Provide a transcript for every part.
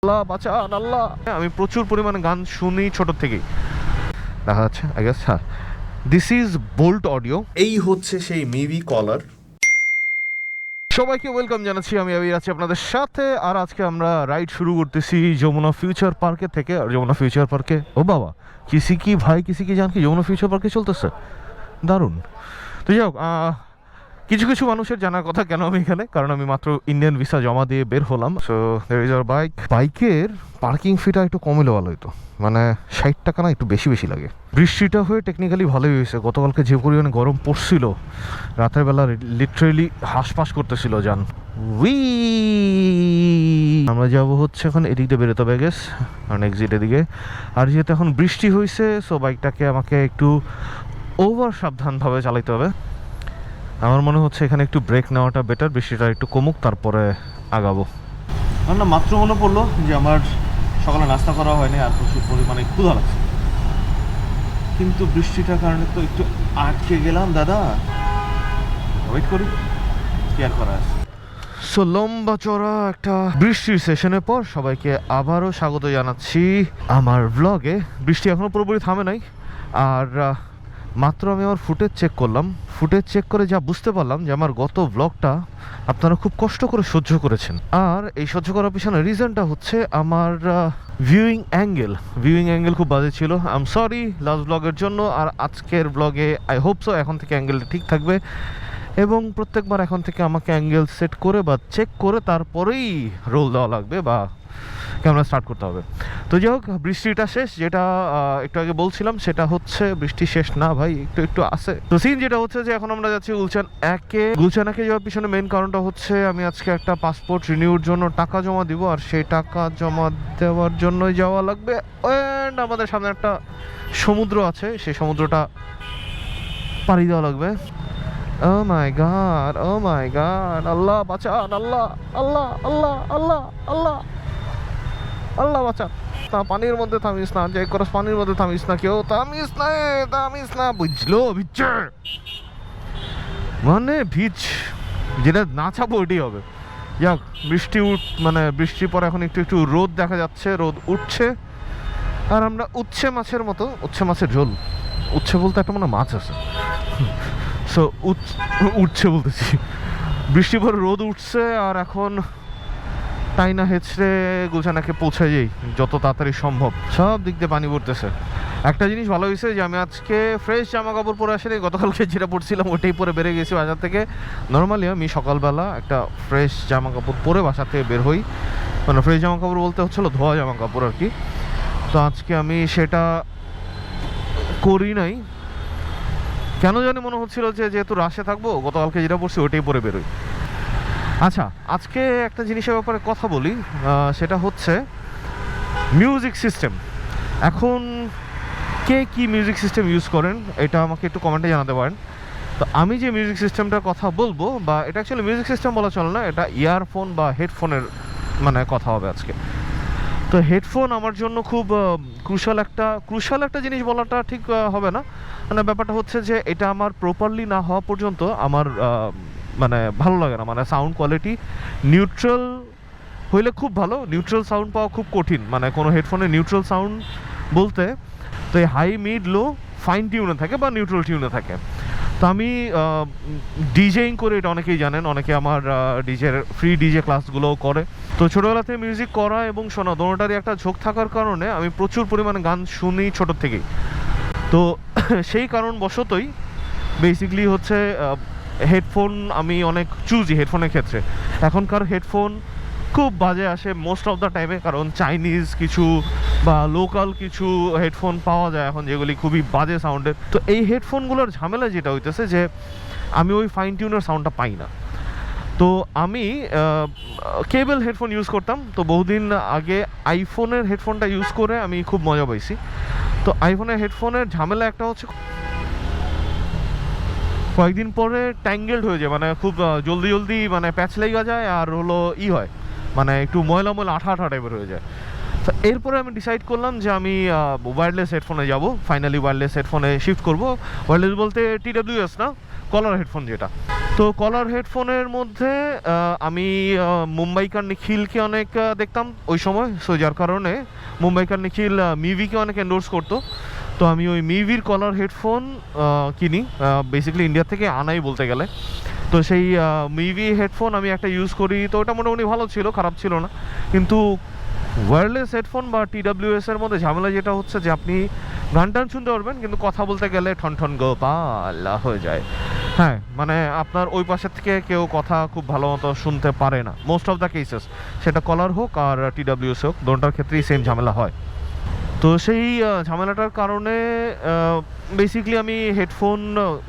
আল্লাহ বাঁচান আল্লাহ। আমি প্রচুর পরিমাণে গান শুনি ছোট থেকেই, দেখা যাচ্ছে আই গেস। হ্যাঁ, দিস ইজ বোল্ট অডিও। এই হচ্ছে সেই মিভি কলার। সবাইকে ওয়েলকাম জানাচ্ছি, আমি আবির আছি আপনাদের সাথে। আর আজকে আমরা রাইড শুরু করতেছি যমুনা ফিউচার পার্কে থেকে। আর যমুনা ফিউচার পার্কে, ও বাবা, কিসি কি ভাই কিসি কি জান কি যমুনা ফিউচার পার্কে চলতেছে, দারুণ। তো যাই হোক, কিছু কিছু মানুষের জানার কথা কেন আমি এখানে, কারণ আমি মাত্র ইন্ডিয়ান ভিসা জমা দিয়ে বের হলাম। So there is our bike. বাইকের পার্কিং ফিটা একটু কমলে ভালো হতো, মানে 60 টাকা না, একটু বেশি বেশি লাগে। বৃষ্টিটা হয়ে টেকনিক্যালি ভালোই হয়েছে। গতকালকে যে পরিমাণে গরম পড়ছিল, রাতের বেলা লিটারেলি হাঁসফাঁস করতেছিল যান। উই আমরা যাবো হচ্ছে এখন এদিক দিয়ে বেরোতে হবে গেস, কারণ এক্সিট এদিকে। আর যেহেতু এখন বৃষ্টি হয়েছে, সো বাইকটাকে আমাকে একটু ওভার সাবধানভাবে চালাইতে হবে। আমার মনে হচ্ছে এখানে একটু ব্রেক নেওয়াটা বেটার, বৃষ্টিটা একটু কমুক তারপরে আগাবো। আমার না মাত্র মনে পড়লো যে আমার সকালে নাস্তা করা হয়নি আর প্রচুর পরিমাণে ক্ষুধা লাগছে, কিন্তু বৃষ্টিটার কারণে তো একটু আটকে গেলাম। দাদা ওয়েট করি, কেয়ার করা আছে। সো লম্বা চড়া একটা বৃষ্টির সেশনের পর সবাইকে আবারও স্বাগত জানাচ্ছি আমার ব্লগে। বৃষ্টি এখনো পুরোপুরি থামে নাই। আর মাত্র আমি আমার ফুটেজ চেক করলাম। ফুটেজ চেক করে যা বুঝতে পারলাম যে আমার গত ব্লগটা আপনারা খুব কষ্ট করে সহ্য করেছেন। আর এই সহ্য করার পিছনে রিজনটা হচ্ছে আমার ভিউইং অ্যাঙ্গেল খুব বাজে ছিল। আই এম সরি লাস্ট ব্লগের জন্য। আর আজকের ব্লগে আই হোপ সো এখন থেকে অ্যাঙ্গেলটা ঠিক থাকবে, এবং প্রত্যেকবার এখন থেকে আমাকে অ্যাঙ্গেল সেট করে বা চেক করে তারপরেই রোল দেওয়া লাগবে বা ক্যামেরা স্টার্ট করতে হবে। তো যাই হোক, বৃষ্টিটা শেষ। যেটা একটু আগে বলছিলাম সেটা হচ্ছে বৃষ্টি শেষ না ভাই, একটু একটু আছে। তো সিন যেটা হচ্ছে যে এখন আমরা যাচ্ছি গুলশান একে যাওয়ার পিছনে মেন কারণটা হচ্ছে আমি আজকে একটা পাসপোর্ট রিনিউর জন্য টাকা জমা দিব, আর সেই টাকা জমা দেওয়ার জন্যই যাওয়া লাগবে। অ্যান্ড আমাদের সামনে একটা সমুদ্র আছে, সেই সমুদ্রটা পাড়ি দেওয়া লাগবে। ও মাই গড, ও মাই গড, আল্লাহ বাঁচান আল্লাহ আল্লাহ আল্লাহ আল্লাহ আল্লাহ আল্লাহ বাঁচান। তা পানির মধ্যে থামিস না, যে করস পানির মধ্যে থামিস না, কেউ থামিস না, বুঝলো? ভিজছে মানে ভিজ, যেটা না চাপো ওইটাই হবে। যাক, বৃষ্টির পর এখন একটু একটু রোদ দেখা যাচ্ছে, রোদ উঠছে। আর আমরা উচ্ছে মাছের ঝোল, উচ্ছে বলতে একটা মানে মাছ আছে, সো উঠছে বলতেছি। বৃষ্টির পর রোদ উঠছে, আর এখন টাইনা হেঁচড়ে গুলশানাকে পৌঁছে যাই যত তাড়াতাড়ি সম্ভব। সব দিক দিয়ে পানি পড়তেছে। একটা জিনিস ভালো হয়েছে যে আমি আজকে ফ্রেশ জামা কাপড় পরে আসিনি, গতকালকে যেটা পড়ছিলাম ওটাই পরে বেরিয়ে গেছি বাজার থেকে। নর্মালি আমি সকালবেলা একটা ফ্রেশ জামা কাপড় পরে বাসা থেকে বের হই, মানে ফ্রেশ জামা কাপড় বলতে হচ্ছিলো ধোয়া জামা কাপড় আর কি। তো আজকে আমি সেটা করি নাই, কেন জানি মনে হচ্ছিল যে যেহেতু রাশে থাকবো, গতকালকে যেটা পড়ছি ওটাই পরে বেরোই। আচ্ছা, আজকে একটা জিনিসের ব্যাপারে কথা বলি, সেটা হচ্ছে মিউজিক সিস্টেম। এখন কে কি মিউজিক সিস্টেম ইউজ করেন এটা আমাকে একটু কমেন্টে জানাতে পারেন। তো আমি যে মিউজিক সিস্টেমটার কথা বলবো, বা এটা অ্যাকচুয়ালি মিউজিক সিস্টেম বলা চলে না, এটা ইয়ারফোন বা হেডফোনের মানে কথা হবে আজকে। তো হেডফোন আমার জন্য খুব ক্রুশাল একটা জিনিস বলাটা ঠিক হবে না। মানে ব্যাপারটা হচ্ছে যে এটা আমার প্রপারলি না হওয়া পর্যন্ত আমার মানে ভালো লাগে না। মানে সাউন্ড কোয়ালিটি নিউট্রাল হইলে খুব ভালো, নিউট্রাল সাউন্ড পাওয়া খুব কঠিন। মানে কোনো হেডফোনে নিউট্রাল সাউন্ড বলতে তো এই হাই মিড লো ফাইন টিউনে থাকে বা নিউট্রাল টিউনে থাকে। তো আমি ডিজেইং করে, এটা অনেকেই জানেন, অনেকে আমার ফ্রি ডিজে ক্লাসগুলোও করে। তো ছোটোবেলাতে মিউজিক করা এবং শোনা দোনোটারই একটা ঝোঁক থাকার কারণে আমি প্রচুর পরিমাণে গান শুনি ছোটোর থেকেই। তো সেই কারণবশতই বেসিক্যালি হচ্ছে হেডফোন আমি অনেক চুজি হেডফোনের ক্ষেত্রে। এখনকার হেডফোন খুব বাজে আসে মোস্ট অফ দ্য টাইমে, কারণ চাইনিজ কিছু বা লোকাল কিছু হেডফোন পাওয়া যায় এখন যেগুলি খুবই বাজে সাউন্ডের। তো এই হেডফোনগুলোর ঝামেলা যেটা হইতেছে যে আমি ওই ফাইন টিউনের সাউন্ডটা পাই না। তো আমি কেবল হেডফোন ইউজ করতাম। তো বহুদিন আগে আইফোনের হেডফোনটা ইউজ করে আমি খুব মজা পাইছি। তো আইফোনের হেডফোনের ঝামেলা একটা হচ্ছে কয়েকদিন পরে ট্যাঙ্গেলড হয়ে যায়, মানে খুব জলদি মানে প্যাচ লেগে যায়, আর হলো হয় মানে একটু ময়লা আঠা টাইপের হয়ে যায়। তো এরপরে আমি ডিসাইড করলাম যে আমি ওয়্যারলেস হেডফোনে যাব, ফাইনালি ওয়্যারলেস হেডফোনে শিফট করব। ওয়্যারলেস বলতে TWS না, কলার হেডফোন যেটা। তো কলার হেডফোনের মধ্যে আমি মুম্বাইকার নিখিলকে অনেক দেখতাম ওই সময়, সো যার কারণে মুম্বাইকার নিখিল মিভিকে অনেক এন্ডোর্স করতো। তো আমি ওই মিভির কলার হেডফোন কিনি, বেসিক্যালি ইন্ডিয়া থেকে আনাই বলতে গেলে। তো সেই মিভি হেডফোন আমি একটা ইউজ করি, তো ওটা মোটামুটি ভালো ছিল, খারাপ ছিল না। কিন্তু ওয়্যারলেস হেডফোন বা TWS এর মধ্যে ঝামেলা যেটা হচ্ছে যে আপনি গান টান শুনতে পারবেন, কিন্তু কথা বলতে গেলে ঠন ঠন গোপাল হয়ে যায়। হ্যাঁ, মানে আপনার ওই পাশের থেকে কেউ কথা খুব ভালো মতো শুনতে পারে না মোস্ট অফ দ্য কেসেস, সেটা কলার হোক আর TWS হোক, দুটোর ক্ষেত্রেই সেম ঝামেলা হয়। তো সেই ঝামেলাটার কারণে বেসিক্যালি আমি হেডফোন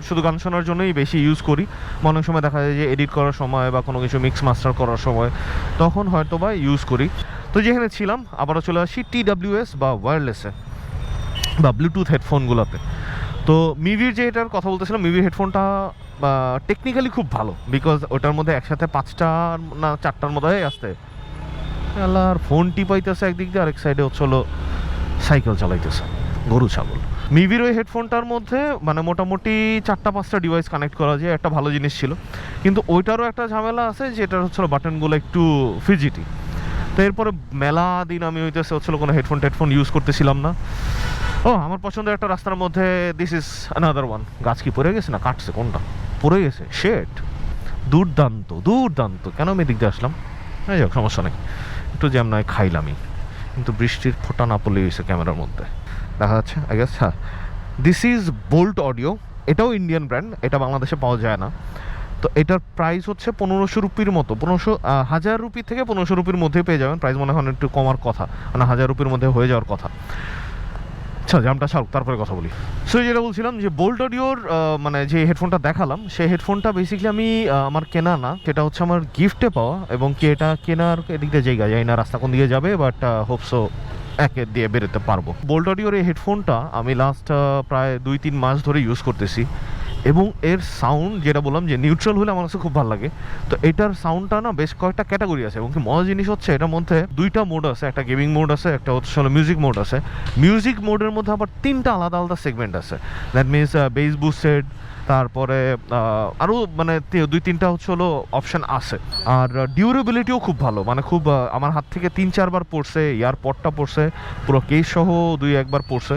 শুধু গান শোনার জন্যই বেশি ইউজ করি। অনেক সময় দেখা যায় যে এডিট করার সময় বা কোনো কিছু মিক্স মাস্টার করার সময় তখন হয়তো বা ইউজ করি। তো যেখানে ছিলাম আবারও চলে আসি TWS বা ওয়্যারলেসে বা ব্লুটুথ হেডফোনগুলোতে। তো মিভির যে এটার কথা বলতেছিলাম, মিভির হেডফোনটা টেকনিক্যালি খুব ভালো, বিকজ ওটার মধ্যে একসাথে 5টা না 4টার মধ্যে আসতে আর ফোন টিপাইতেছে একদিক দিয়ে, আরেক সাইডে হচ্ছিল সাইকেল চালাইতেছে, গরু ছাগল। মিভির ওই হেডফোনটার মধ্যে মানে মোটামুটি 4টা-5টা ডিভাইস কানেক্ট করা যায়, একটা ভালো জিনিস ছিল। কিন্তু ওইটারও একটা ঝামেলা আছে, যেটা হচ্ছিল বাটনগুলো একটু ফিজিটি। তো এরপরে মেলা দিন আমি হচ্ছিল কোনো হেডফোন ইউজ করতেছিলাম না। ও আমার পছন্দের একটা রাস্তার মধ্যে দিস ইজ আনাদার ওয়ান। গাছ কি পড়ে গেছে না কাটছে, কোনটা পড়ে গেছে? শেট, দুর্দান্ত দুর্দান্ত। কেন আমি দিক দিয়ে আসলাম? হ্যাঁ, যাক সমস্যা নেই, একটু জ্যাম নয় খাইলামই। কিন্তু বৃষ্টির ফোঁটা না পড়লে গেছে ক্যামেরার মধ্যে দেখা যাচ্ছে আই গেস। হ্যাঁ, দিস ইজ বোল্ট অডিও, এটাও ইন্ডিয়ান ব্র্যান্ড, এটা বাংলাদেশে পাওয়া যায় না। তো এটার প্রাইস হচ্ছে 1500 রুপির মতো, 1000 রুপি থেকে 1500 রুপির মধ্যে পেয়ে যাবেন। প্রাইস মনে হয় একটু কমার কথা, মানে 1000 রুপির মধ্যে হয়ে যাওয়ার কথা। আচ্ছা, জামটা ছাড়ুক তারপরে কথা বলি। সো যেটা বলছিলাম যে বোল্ট অডিওর মানে যে হেডফোনটা দেখালাম, সেই হেডফোনটা বেসিক্যালি আমি আমার কেনা না, সেটা হচ্ছে আমার গিফটে পাওয়া। এবং কি এটা কেনার এদিক দিয়ে জায়গা যাই না, রাস্তা কোন দিকে যাবে, বাট হোপসো একে দিয়ে বেরোতে পারবো। বোল্ট অডিওর এই হেডফোনটা আমি লাস্ট প্রায় 2-3 মাস ধরে ইউজ করতেছি, এবং এর সাউন্ড যেটা বললাম যে নিউট্রাল হলে আমার কাছে খুব ভালো লাগে। তো এটার সাউন্ডটা না বেশ কয়েকটা ক্যাটাগরি আছে, এবং কি মজার জিনিস হচ্ছে এটার মধ্যে 2টা মোড আছে, একটা গেমিং মোড আছে, একটা হচ্ছে মিউজিক মোড আছে। মিউজিক মোডের মধ্যে আবার 3টা আলাদা আলাদা সেগমেন্ট আছে। দ্যাট মিনস বেস বুস্টেড, তারপরে আরও মানে 2-3টা হচ্ছে অপশান আছে। আর ডিউরেবিলিটিও খুব ভালো, মানে খুব আমার হাত থেকে 3-4 বার পড়ছে, এয়ারপডটা পড়ছে, পুরো কেস সহ 2-1 বার পড়ছে।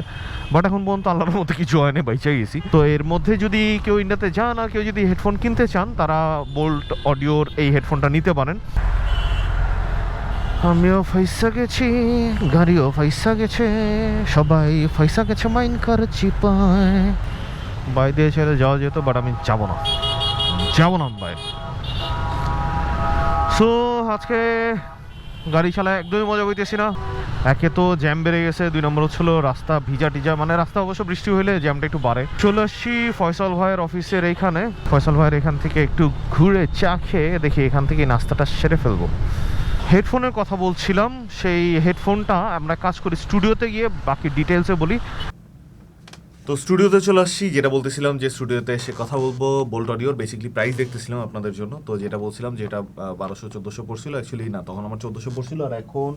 বাট এখন পর্যন্ত আল্লাহর মধ্যে কিছু হয়নি, বাইচা গেছি। তো এর মধ্যে যদি কেউ ইন্ডিয়াতে যান আর কেউ যদি হেডফোন কিনতে চান, তারা বোল্ট অডিওর এই হেডফোনটা নিতে পারেন। আমিও ফাইসা গেছি, গাড়িও ফাইসা গেছে, সবাই ফাইসা গেছে, মাইন করছি পায়। বাই দিয়ে ছেড়ে যাওয়া যেত, বাট আমি যাবো না বাই। সো আজকে গাড়ি চালায় একদমই মজা পাইতেছি না। একে তো জ্যাম বেড়ে গেছে, 2 নম্বর হচ্ছিল রাস্তা ভিজা টিজা, মানে রাস্তা অবশ্য বৃষ্টি হলে জ্যামটা একটু বাড়ে। চলে আসছি ফয়সাল ভাইয়ের অফিসের এইখানে। ফয়সাল ভাইয়ের এখান থেকে একটু ঘুরে চা খেয়ে দেখি এখান থেকে নাস্তাটা সেরে ফেলবো। হেডফোনের কথা বলছিলাম, সেই হেডফোনটা আমরা কাজ করি স্টুডিওতে গিয়ে, বাকি ডিটেলসে বলি। তো স্টুডিওতে চলে আসছি, যেটা বলতেছিলাম যে স্টুডিওতে এসে কথা বলবো বোল্ট অডিওর। বেসিক্যালি প্রাইস দেখতেছিলাম আপনাদের জন্য। তো যেটা বলছিলাম যে এটা 1200-1400 পড়ছিল, অ্যাকচুয়ালি না, তখন আমার 1400 পড়ছিল, আর এখন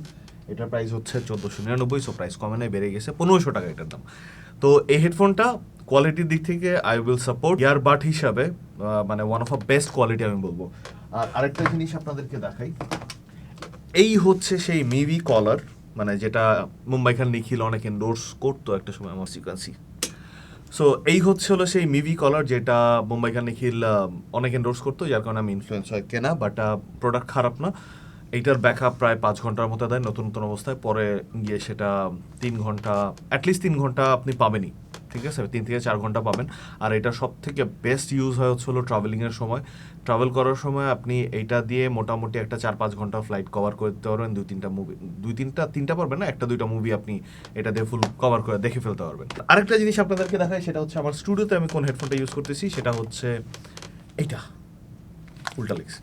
এটার প্রাইস হচ্ছে 1499। সো প্রাইস কমে নেই, বেড়ে গেছে 1500 টাকা এটার দাম। তো এই হেডফোনটা কোয়ালিটির দিক থেকে আই উইল সাপোর্ট, ইয়ারবাড হিসাবে মানে one of a best quality আমি বলবো। আর আরেকটা জিনিস আপনাদেরকে দেখাই, এই হচ্ছে সেই মিভি কলার, মানে যেটা মুম্বাইকার নিখিল অনেক এন্ডোর্স করতো একটা সময় আমার সিকোয়েন্সি। সো এই হলো সেই মিভি কলার, যেটা মুম্বাইকার নিখিল অনেক এন্ডোর্স করতো, যার কারণে আমি ইনফ্লুয়েন্স হয় কেনা। বাট প্রোডাক্ট খারাপ না। এইটার ব্যাকআপ প্রায় 5 ঘন্টার মতো দেয় নতুন অবস্থায়, পরে গিয়ে সেটা 3 ঘন্টা, অ্যাটলিস্ট 3 ঘন্টা আপনি পাবেনই, ঠিক আছে, 3 থেকে 4 ঘন্টা পাবেন। আর এটা সব থেকে বেস্ট ইউজ হয় হলো ট্রাভেলিংয়ের সময়। ট্রাভেল করার সময় আপনি এইটা দিয়ে মোটামুটি একটা 4-5 ঘন্টা ফ্লাইট কভার করে দিতে পারবেন। 2-3টা মুভি, 2-3টা পারবেন না, 1-2টা মুভি আপনি এটা দিয়ে ফুল কভার করে দেখে ফেলতে পারবেন। আরেকটা জিনিস আপনাদেরকে দেখাই, সেটা হচ্ছে আমার স্টুডিওতে আমি কোন হেডফোনটা ইউজ করতেছি, সেটা হচ্ছে এইটা উল্টালিক্স।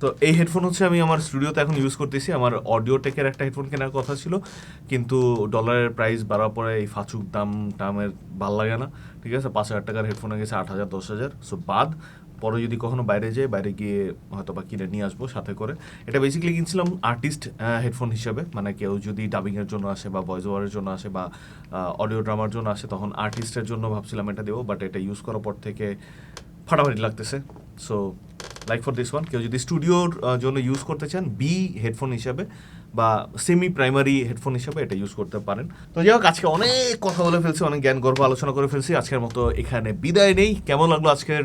তো এই হেডফোন হচ্ছে আমি আমার স্টুডিওতে এখন ইউজ করতেছি। আমার অডিও টেকের একটা হেডফোন কেনার কথা ছিল, কিন্তু ডলারের প্রাইস বাড়ার পরে এই ফাচুক দামের ভাল লাগে না, ঠিক আছে। 5000 টাকার হেডফোনে গেছে 8000-10000, সো বাদ। পরে যদি কখনো বাইরে যাই, বাইরে গিয়ে হয়তো বা কিনে নিয়ে আসবো সাথে করে। এটা বেসিক্যালি কিনছিলাম আর্টিস্ট হেডফোন হিসেবে, মানে কেউ যদি ডাবিংয়ের জন্য আসে বা ভয়েস ওভারের জন্য আসে বা অডিও ড্রামার জন্য আসে, তখন আর্টিস্টের জন্য ভাবছিলাম এটা দেবো, বাট এটা ইউজ করার পর থেকে ফাটাফাটি লাগতেছে। So like for this one, কেউ যদি স্টুডিওর জন্য ইউজ করতে চান বি হেডফোন হিসাবে বা সেমি প্রাইমারি হেডফোন হিসাবে এটা ইউজ করতে পারেন। তো যাই হোক, আজকে অনেক কথা বলে ফেলছি, অনেক জ্ঞান গর্ব আলোচনা করে ফেলছি। আজকের মতো এখানে বিদায় নেই। কেমন লাগলো আজকের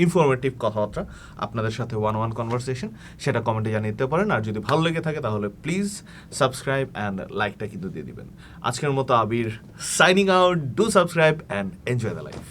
ইনফরমেটিভ কথাবার্তা, আপনাদের সাথে ওয়ান ওয়ান কনভারসেশন, সেটা কমেন্টে জানিয়ে দিতে পারেন। আর যদি ভালো লেগে থাকে তাহলে প্লিজ সাবস্ক্রাইব অ্যান্ড লাইকটা কিন্তু দিয়ে দিবেন। আজকের মতো Abir signing out. Do subscribe and enjoy the life.